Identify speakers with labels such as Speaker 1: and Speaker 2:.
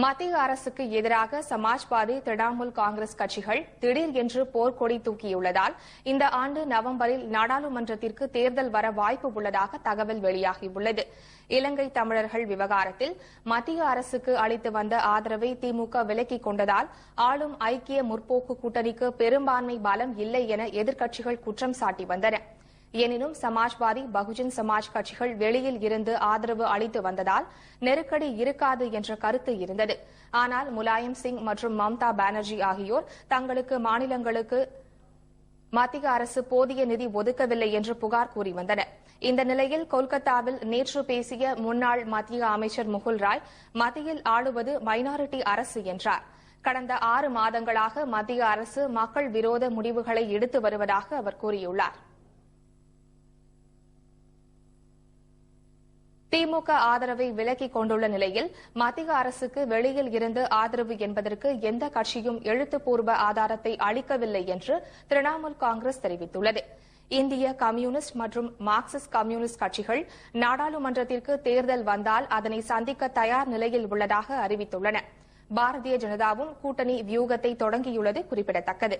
Speaker 1: மத்திய அரசுக்கு எதிராக சமாஜ்வாதி, திரிணாமுல் காங்கிரஸ் கட்சிகள் திடீர் என்று போர்க்கொடி தூக்கியுள்ளதால் இந்த ஆண்டு நவம்பரில் நாடாளுமன்றத்திற்கு தேர்தல் வர வாய்ப்பு உள்ளதாக தகவல் வெளியாகியுள்ளது. இலங்கை தமிழர்கள் விவகாரத்தில் மத்திய அரசுக்கு அளித்து வந்த ஆதரவை திமுக விலக்கிக் கொண்டதால் ஆளும் ஐக்கிய முற்போக்கு கூட்டணிக்கு பெரும்பான்மை பலம் இல்லை என எதிர்க்கட்சிகள் குற்றம் சாட்டி வந்தன. எனினும் சமாஜ்வாதி, பகுஜன் சமாஜ் கட்சிகள் வெளியில் இருந்து ஆதரவு அளித்து வந்ததால் நெருக்கடி இருக்காது என்ற கருத்து இருந்தது. ஆனால் முலாயம் சிங் மற்றும் மம்தா பானர்ஜி ஆகியோர் தங்களுக்கு மாநிலங்களுக்கு மத்திய அரசு போதிய நிதி ஒதுக்கவில்லை என்று புகார் கூறி வந்தனர். இந்த நிலையில் கொல்கத்தாவில் நேற்று பேசிய முன்னாள் மத்திய அமைச்சர் முகுல் ராய், மத்தியில் ஆளுவது மைனாரிட்டி அரசு என்றார். கடந்த 6 மாதங்களாக மத்திய அரசு மக்கள் விரோத முடிவுகளை எடுத்து வருவதாக அவர் கூறியுள்ளார். திமுக ஆதரவை விலக்கிக் கொண்டுள்ள நிலையில் மத்திய அரசுக்கு வெளியில் இருந்து ஆதரவு என்பதற்கு எந்த கட்சியும் எழுத்துப்பூர்வ ஆதாரத்தை அளிக்கவில்லை என்று திரிணாமுல் காங்கிரஸ் தெரிவித்துள்ளது. இந்திய கம்யூனிஸ்ட் மற்றும் மார்க்சிஸ்ட் கம்யூனிஸ்ட் கட்சிகள் நாடாளுமன்றத்திற்கு தேர்தல் வந்தால் அதனை சந்திக்க தயார் நிலையில் உள்ளதாக அறிவித்துள்ளன. பாரதிய ஜனதாவும் கூட்டணி வியூகத்தை தொடங்கியுள்ளது குறிப்பிடத்தக்கது.